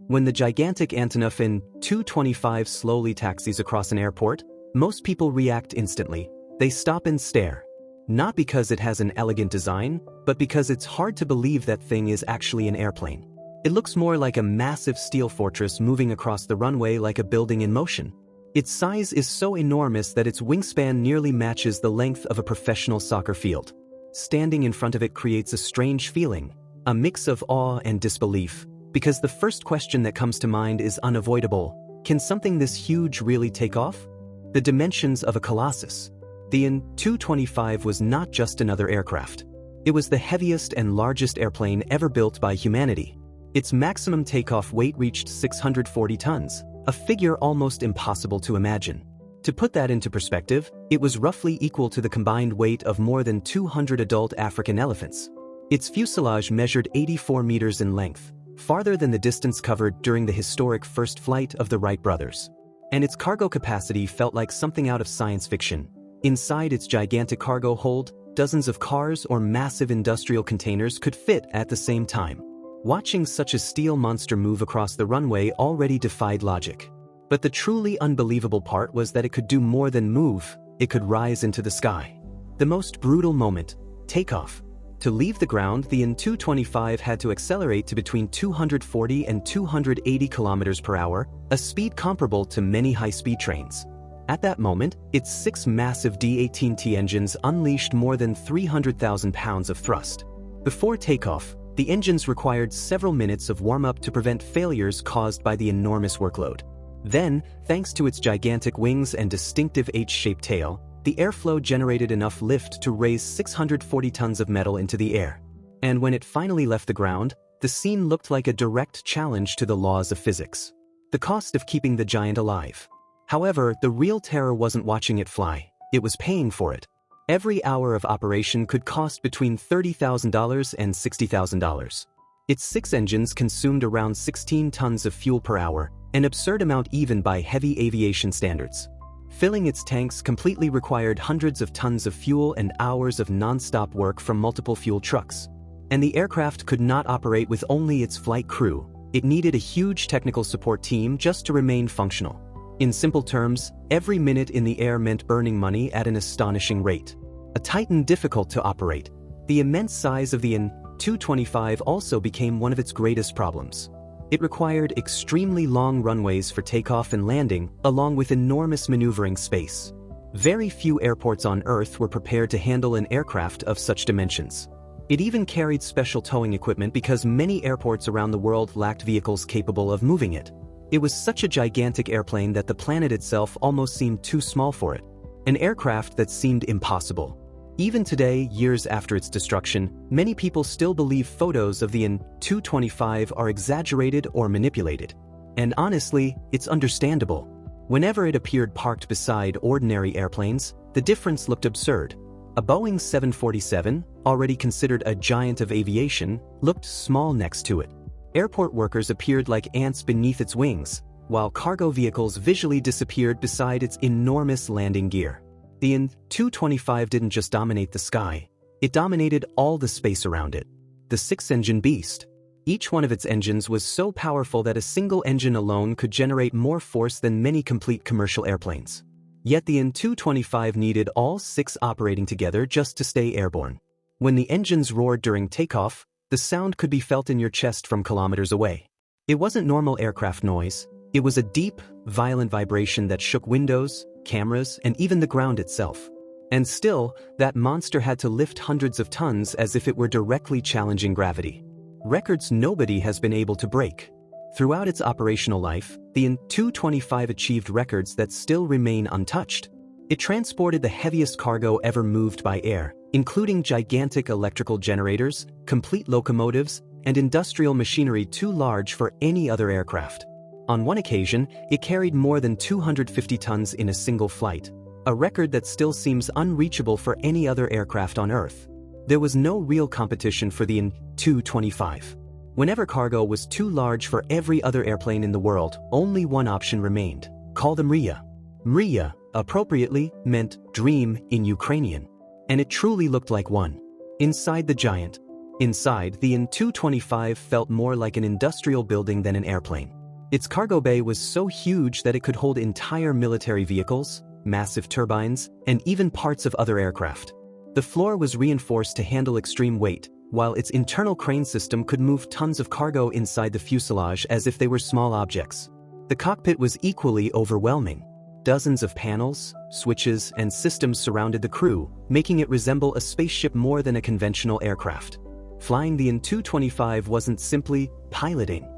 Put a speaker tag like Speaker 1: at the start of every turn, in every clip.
Speaker 1: When the gigantic Antonov An-225 slowly taxis across an airport, most people react instantly. They stop and stare. Not because it has an elegant design, but because it's hard to believe that thing is actually an airplane. It looks more like a massive steel fortress moving across the runway like a building in motion. Its size is so enormous that its wingspan nearly matches the length of a professional soccer field. Standing in front of it creates a strange feeling, a mix of awe and disbelief, because the first question that comes to mind is unavoidable. Can something this huge really take off? The dimensions of a colossus. The An-225 was not just another aircraft. It was the heaviest and largest airplane ever built by humanity. Its maximum takeoff weight reached 640 tons, a figure almost impossible to imagine. To put that into perspective, it was roughly equal to the combined weight of more than 200 adult African elephants. Its fuselage measured 84 meters in length, farther than the distance covered during the historic first flight of the Wright brothers. And its cargo capacity felt like something out of science fiction. Inside its gigantic cargo hold, dozens of cars or massive industrial containers could fit at the same time. Watching such a steel monster move across the runway already defied logic. But the truly unbelievable part was that it could do more than move, it could rise into the sky. The most brutal moment: takeoff. To leave the ground, the An-225 had to accelerate to between 240 and 280 kilometers per hour, a speed comparable to many high-speed trains. At that moment, its 6 massive D-18T engines unleashed more than 300,000 pounds of thrust. Before takeoff, the engines required several minutes of warm-up to prevent failures caused by the enormous workload. Then, thanks to its gigantic wings and distinctive H-shaped tail, the airflow generated enough lift to raise 640 tons of metal into the air. And when it finally left the ground, the scene looked like a direct challenge to the laws of physics. The cost of keeping the giant alive. However, the real terror wasn't watching it fly, it was paying for it. Every hour of operation could cost between $30,000 and $60,000. Its 6 engines consumed around 16 tons of fuel per hour, an absurd amount even by heavy aviation standards. Filling its tanks completely required hundreds of tons of fuel and hours of non-stop work from multiple fuel trucks. And the aircraft could not operate with only its flight crew. It needed a huge technical support team just to remain functional. In simple terms, every minute in the air meant burning money at an astonishing rate. A Titan difficult to operate. The immense size of the An-225 also became one of its greatest problems. It required extremely long runways for takeoff and landing, along with enormous maneuvering space. Very few airports on Earth were prepared to handle an aircraft of such dimensions. It even carried special towing equipment because many airports around the world lacked vehicles capable of moving it. It was such a gigantic airplane that the planet itself almost seemed too small for it. An aircraft that seemed impossible. Even today, years after its destruction, many people still believe photos of the An-225 are exaggerated or manipulated. And honestly, it's understandable. Whenever it appeared parked beside ordinary airplanes, the difference looked absurd. A Boeing 747, already considered a giant of aviation, looked small next to it. Airport workers appeared like ants beneath its wings, while cargo vehicles visually disappeared beside its enormous landing gear. The An-225 didn't just dominate the sky, it dominated all the space around it. The 6-engine beast. Each one of its engines was so powerful that a single engine alone could generate more force than many complete commercial airplanes. Yet the An-225 needed all 6 operating together just to stay airborne. When the engines roared during takeoff, the sound could be felt in your chest from kilometers away. It wasn't normal aircraft noise, it was a deep, violent vibration that shook windows, cameras, and even the ground itself. And still, that monster had to lift hundreds of tons as if it were directly challenging gravity. Records nobody has been able to break. Throughout its operational life, the An-225 achieved records that still remain untouched. It transported the heaviest cargo ever moved by air, including gigantic electrical generators, complete locomotives, and industrial machinery too large for any other aircraft. On one occasion, it carried more than 250 tons in a single flight, a record that still seems unreachable for any other aircraft on Earth. There was no real competition for the An-225. Whenever cargo was too large for every other airplane in the world, only one option remained: call them Mriya. Mriya, appropriately, meant dream in Ukrainian. And it truly looked like one. Inside the giant, Inside, the An-225 felt more like an industrial building than an airplane. Its cargo bay was so huge that it could hold entire military vehicles, massive turbines, and even parts of other aircraft. The floor was reinforced to handle extreme weight, while its internal crane system could move tons of cargo inside the fuselage as if they were small objects. The cockpit was equally overwhelming. Dozens of panels, switches, and systems surrounded the crew, making it resemble a spaceship more than a conventional aircraft. Flying the An-225 wasn't simply piloting.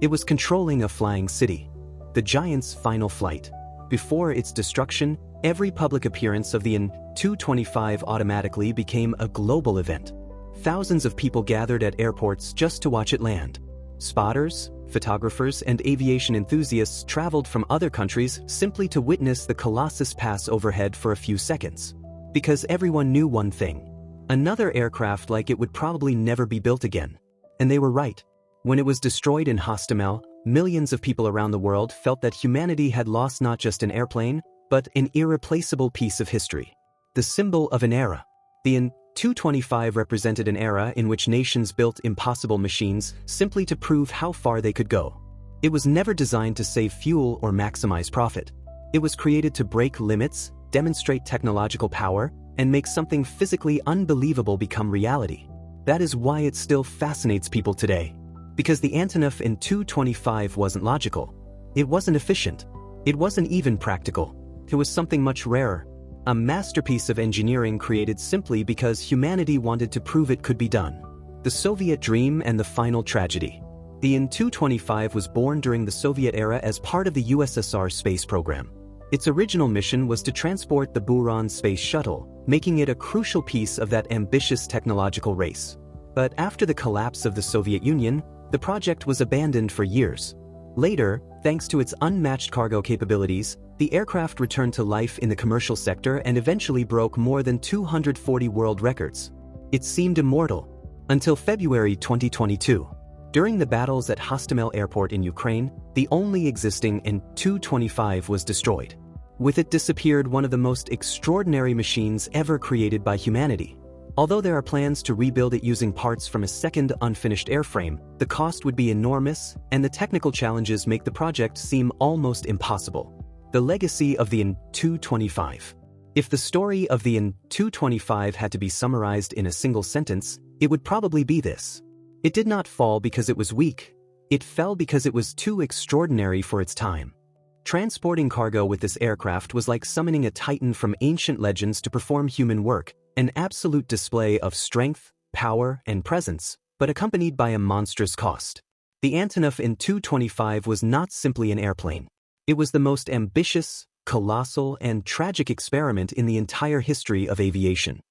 Speaker 1: It was controlling a flying city. The giant's final flight. Before its destruction, every public appearance of the An-225 automatically became a global event. Thousands of people gathered at airports just to watch it land. Spotters, photographers, and aviation enthusiasts traveled from other countries simply to witness the Colossus pass overhead for a few seconds. Because everyone knew one thing. Another aircraft like it would probably never be built again. And they were right. When it was destroyed in Hostomel, millions of people around the world felt that humanity had lost not just an airplane, but an irreplaceable piece of history. The symbol of an era. The An-225 represented an era in which nations built impossible machines simply to prove how far they could go. It was never designed to save fuel or maximize profit. It was created to break limits, demonstrate technological power, and make something physically unbelievable become reality. That is why it still fascinates people today. Because the Antonov An-225 wasn't logical. It wasn't efficient. It wasn't even practical. It was something much rarer. A masterpiece of engineering created simply because humanity wanted to prove it could be done. The Soviet dream and the final tragedy. The An-225 was born during the Soviet era as part of the USSR space program. Its original mission was to transport the Buran space shuttle, making it a crucial piece of that ambitious technological race. But after the collapse of the Soviet Union, the project was abandoned for years. Later, thanks to its unmatched cargo capabilities, the aircraft returned to life in the commercial sector and eventually broke more than 240 world records. It seemed immortal. Until February 2022. During the battles at Hostomel Airport in Ukraine, the only existing An-225 was destroyed. With it disappeared one of the most extraordinary machines ever created by humanity. Although there are plans to rebuild it using parts from a second unfinished airframe, the cost would be enormous, and the technical challenges make the project seem almost impossible. The legacy of the An-225. If the story of the An-225 had to be summarized in a single sentence, it would probably be this. It did not fall because it was weak. It fell because it was too extraordinary for its time. Transporting cargo with this aircraft was like summoning a titan from ancient legends to perform human work, an absolute display of strength, power, and presence, but accompanied by a monstrous cost. The Antonov An-225 was not simply an airplane. It was the most ambitious, colossal, and tragic experiment in the entire history of aviation.